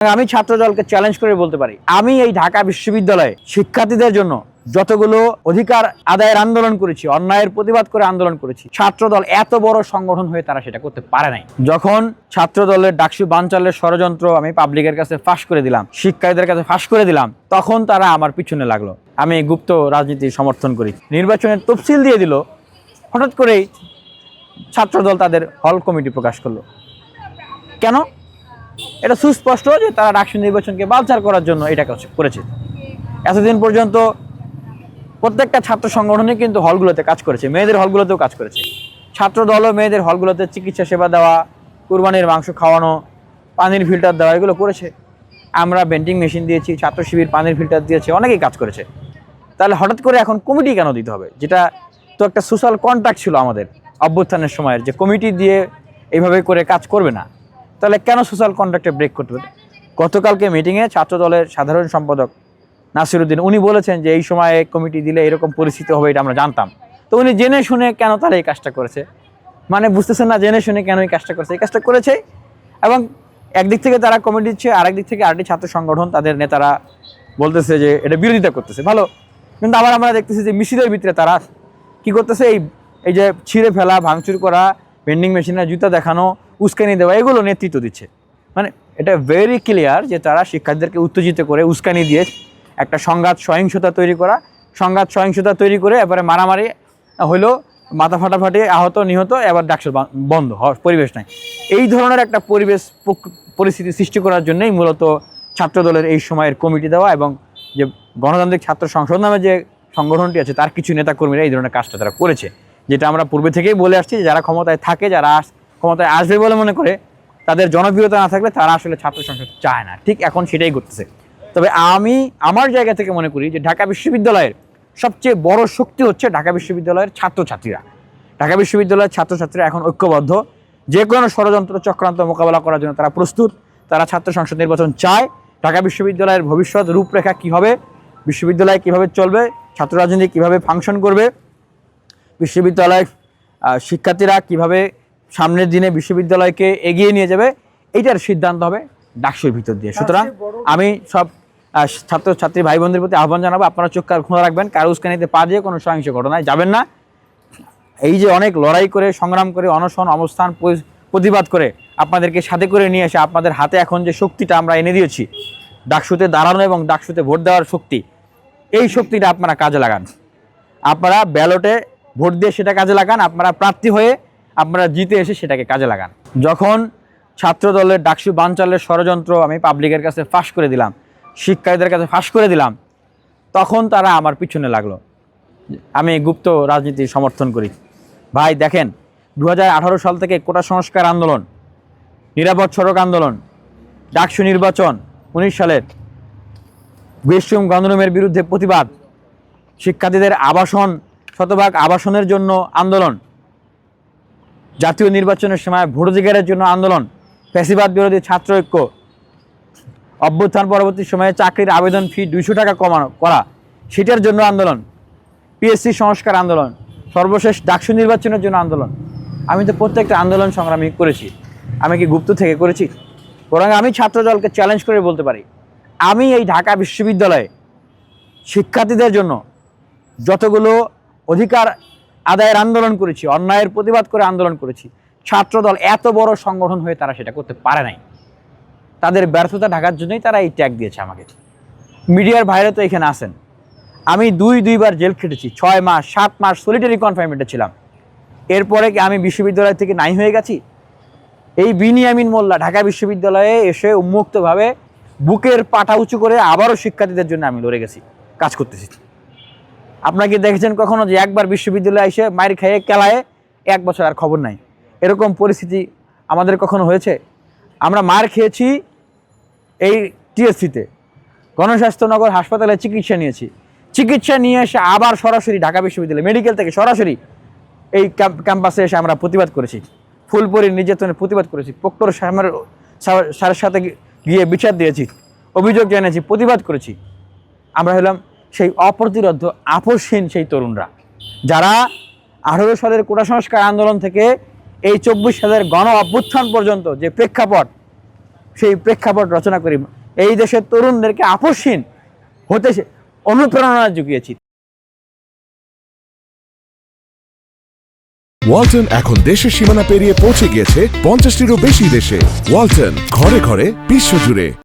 আমি ছাত্র দলকে চ্যালেঞ্জ করে বলতে পারি, আমি এই ঢাকা বিশ্ববিদ্যালয়ে শিক্ষার্থীদের জন্য যতগুলো অধিকার আদায়ের আন্দোলন করেছি, অন্যায়ের প্রতিবাদ করে আন্দোলন করেছি, ছাত্র দল এত বড় সংগঠন হয়ে তারা সেটা করতে পারে নাই। যখন ছাত্র দলের ডাকসু বানচালের ষড়যন্ত্র আমি পাবলিকের কাছে ফাঁস করে দিলাম, শিক্ষার্থীদের কাছে ফাঁস করে দিলাম, তখন তারা আমার পিছনে লাগলো। আমি গুপ্ত রাজনীতি সমর্থন করি। নির্বাচনের তফসিল দিয়ে দিল, হঠাৎ করেই ছাত্র দল তাদের হল কমিটি প্রকাশ করলো। কেন? এটা সুস্পষ্ট যে তারা ডাকসু নির্বাচনকে বালচার করার জন্য এটা করেছে। এতদিন পর্যন্ত প্রত্যেকটা ছাত্র সংগঠনই কিন্তু হলগুলোতে কাজ করেছে, মেয়েদের হলগুলোতেও কাজ করেছে। ছাত্র দলও মেয়েদের হলগুলোতে চিকিৎসা সেবা দেওয়া, কুরবানির মাংস খাওয়ানো, পানির ফিল্টার দেওয়া, এগুলো করেছে। আমরা বেন্টিং মেশিন দিয়েছি, ছাত্র শিবির পানির ফিল্টার দিয়েছে, অনেকেই কাজ করেছে। তাহলে হঠাৎ করে এখন কমিটি কেন দিতে হবে? যেটা তো একটা সোশ্যাল কন্ট্রাক্ট ছিল আমাদের অভ্যুত্থানের সময়ের, যে কমিটি দিয়ে এইভাবে করে কাজ করবে না। তাহলে কেন সোশ্যাল কন্ট্রাক্টে ব্রেক করতে হবে? গতকালকে মিটিংয়ে ছাত্র দলের সাধারণ সম্পাদক নাসিরউদ্দিন উনি বলেছেন যে এই সময়ে কমিটি দিলে এরকম পরিস্থিতি হবে, এটা আমরা জানতাম। তো উনি জেনে শুনে কেন তারা এই কাজটা করেছে? মানে বুঝতেছেন না জেনে শুনে কেন এই কাজটা করেছে? এই কাজটা করেছে, এবং একদিক থেকে তারা কমিটি দিচ্ছে, আরেক দিক থেকে আরেকটি ছাত্র সংগঠন তাদের নেতারা বলতেছে যে এটা বিরোধিতা করতেছে। ভালো, কিন্তু আবার আমরা দেখতেছি যে মিছিলের ভিতরে তারা কি করতেছে, এই যে ছিঁড়ে ফেলা, ভাঙচুর করা, ভেন্ডিং মেশিনের জুতা দেখানো, উস্কানি দেওয়া, এগুলো নেতৃত্ব দিচ্ছে। মানে এটা ভেরি ক্লিয়ার যে তারা শিক্ষার্থীদেরকে উত্তেজিত করে উস্কানি দিয়ে একটা সংঘাত সহিংসতা তৈরি করে এবারে মারামারি হইলো, মাথা ফাটাফাটি, আহত নিহত, এবার ডাকসু বন্ধ হওয়ার পরিবেশ নাই। এই ধরনের একটা পরিস্থিতি সৃষ্টি করার জন্যই মূলত ছাত্র দলের এই সময়ের কমিটি দেওয়া, এবং যে গণতান্ত্রিক ছাত্র সংসদ নামে যে সংগঠনটি আছে তার কিছু নেতাকর্মীরা এই ধরনের কাজটা তারা করেছে। যেটা আমরা পূর্বে থেকেই বলে আসছি, যারা ক্ষমতায় থাকে, যারা ক্ষমতায় আসবে বলে মনে করে, তাদের জনপ্রিয়তা না থাকলে তারা আসলে ছাত্র সংসদ চায় না। ঠিক এখন সেটাই ঘটতেছে। তবে আমি আমার জায়গা থেকে মনে করি যে ঢাকা বিশ্ববিদ্যালয়ের সবচেয়ে বড় শক্তি হচ্ছে ঢাকা বিশ্ববিদ্যালয়ের ছাত্রছাত্রীরা। ঢাকা বিশ্ববিদ্যালয়ের ছাত্রছাত্রীরা এখন ঐক্যবদ্ধ, যে কোনো ষড়যন্ত্র চক্রান্ত মোকাবেলা করার জন্য তারা প্রস্তুত। তারা ছাত্র সংসদ নির্বাচন চায়। ঢাকা বিশ্ববিদ্যালয়ের ভবিষ্যৎ রূপরেখা কী হবে, বিশ্ববিদ্যালয় কীভাবে চলবে, ছাত্র রাজনীতি কীভাবে ফাংশন করবে, বিশ্ববিদ্যালয়ের শিক্ষার্থীরা কীভাবে সামনের দিনে বিশ্ববিদ্যালয়কে এগিয়ে নিয়ে যাবে, এইটার সিদ্ধান্ত হবে ডাকসুর ভিতর দিয়ে। সুতরাং আমি সব ছাত্রছাত্রী ভাই বোনদের প্রতি আহ্বান জানাবো, আপনারা চোখ কান খোলা রাখবেন, কারো উস্কানিতে পা দিয়ে কোনো সহিংস ঘটনায় যাবেন না। এই যে অনেক লড়াই করে, সংগ্রাম করে, অনশন, অবস্থান, প্রতিবাদ করে আপনাদেরকে সাথে করে নিয়ে এসে আপনাদের হাতে এখন যে শক্তিটা আমরা এনে দিয়েছি, ডাকসুতে দাঁড়ানো এবং ডাকসুতে ভোট দেওয়ার শক্তি, এই শক্তিটা আপনারা কাজে লাগান। আপনারা ব্যালটে ভোট দিয়ে সেটা কাজে লাগান, আপনারা প্রার্থী হয়ে আপনারা জিতে এসে সেটাকে কাজে লাগান। যখন ছাত্র দলের ডাকসু বানচালের ষড়যন্ত্র আমি পাবলিকের কাছে ফাঁস করে দিলাম, শিক্ষার্থীদের কাছে ফাঁস করে দিলাম, তখন তারা আমার পিছনে লাগলো। আমি গুপ্ত রাজনীতি সমর্থন করি। ভাই দেখেন, 2018 সাল থেকে কোটা সংস্কার আন্দোলন, নিরাপদ সড়ক আন্দোলন, ডাকসু নির্বাচন, 19 সালের বেশম গণরুমের বিরুদ্ধে প্রতিবাদ, শিক্ষার্থীদের আবাসন, শতভাগ আবাসনের জন্য আন্দোলন, জাতীয় নির্বাচনের সময় ভোটাধিকারের জন্য আন্দোলন, ফ্যাসিবাদ বিরোধী ছাত্র ঐক্য, অভ্যুত্থান পরবর্তী সময়ে চাকরির আবেদন ফি 200 টাকা করা, সেটার জন্য আন্দোলন, পিএসসি সংস্কার আন্দোলন, সর্বশেষ ডাকসু নির্বাচনের জন্য আন্দোলন। আমি তো প্রত্যেকটা আন্দোলন সংগ্রামী করেছি। আমি কি গুপ্ত থেকে করেছি? বরং আমি ছাত্র দলকে চ্যালেঞ্জ করে বলতে পারি, আমি এই ঢাকা বিশ্ববিদ্যালয়ে শিক্ষার্থীদের জন্য যতগুলো অধিকার আদায়ের আন্দোলন করেছি, অন্যায়ের প্রতিবাদ করে আন্দোলন করেছি, ছাত্র দল এত বড় সংগঠন হয়ে তারা সেটা করতে পারে নাই। তাদের ব্যর্থতা ঢাকার জন্যই তারা এই ট্যাগ দিয়েছে আমাকে। মিডিয়ার ভাইরা তো এখানে আসেন। আমি দুইবার জেল খেটেছি, 6 মাস 7 মাস সলিটারি কনফাইনমেন্টে ছিলাম। এরপরে কি আমি বিশ্ববিদ্যালয় থেকে নাই হয়ে গেছি? এই বিনিয়ামিন মোল্লা ঢাকা বিশ্ববিদ্যালয়ে এসে উন্মুক্তভাবে বুকের পাটা উঁচু করে আবারও শিক্ষার্থীদের জন্য আমি লড়ে গেছি, কাজ করতেছি। আপনারা কি দেখেছেন কখনো যে একবার বিশ্ববিদ্যালয়ে এসে মাইর খেয়ে কেলায়ে 1 বছর আর খবর নাই? এরকম পরিস্থিতি আমাদের কখনো হয়েছে? আমরা মার খেয়েছি এই টিএসসিতে, গণস্বাস্থ্যনগর হাসপাতালে চিকিৎসা নিয়ে এসে আবার সরাসরি ঢাকা বিশ্ববিদ্যালয় মেডিকেল থেকে সরাসরি এই ক্যাম্পাসে এসে আমরা প্রতিবাদ করেছি, ফুলপরির নির্যাতনের প্রতিবাদ করেছি, প্রক্টর স্যারের সাথে গিয়ে বিচার দিয়েছি, অভিযোগ জানিয়েছি, প্রতিবাদ করেছি। আমরা হলাম সেই অপ্রতিরোধ্য আপোষহীন সেই তরুণরা, যারা 18 সালের কোটা সংস্কার আন্দোলন থেকে এই 24 সালের গণ অভ্যুত্থান পর্যন্ত যে প্রেক্ষাপট, সেই প্রেক্ষাপট রচনা করি, এই দেশের তরুণদেরকে আপসহীন হতে অনুপ্রেরণা জুগিয়েছি। ওয়ালটন এখন দেশের সীমানা পেরিয়ে পৌঁছে গিয়েছে 50টিরও বেশি দেশে। ওয়ালটন, ঘরে ঘরে বিশ্বজুড়ে।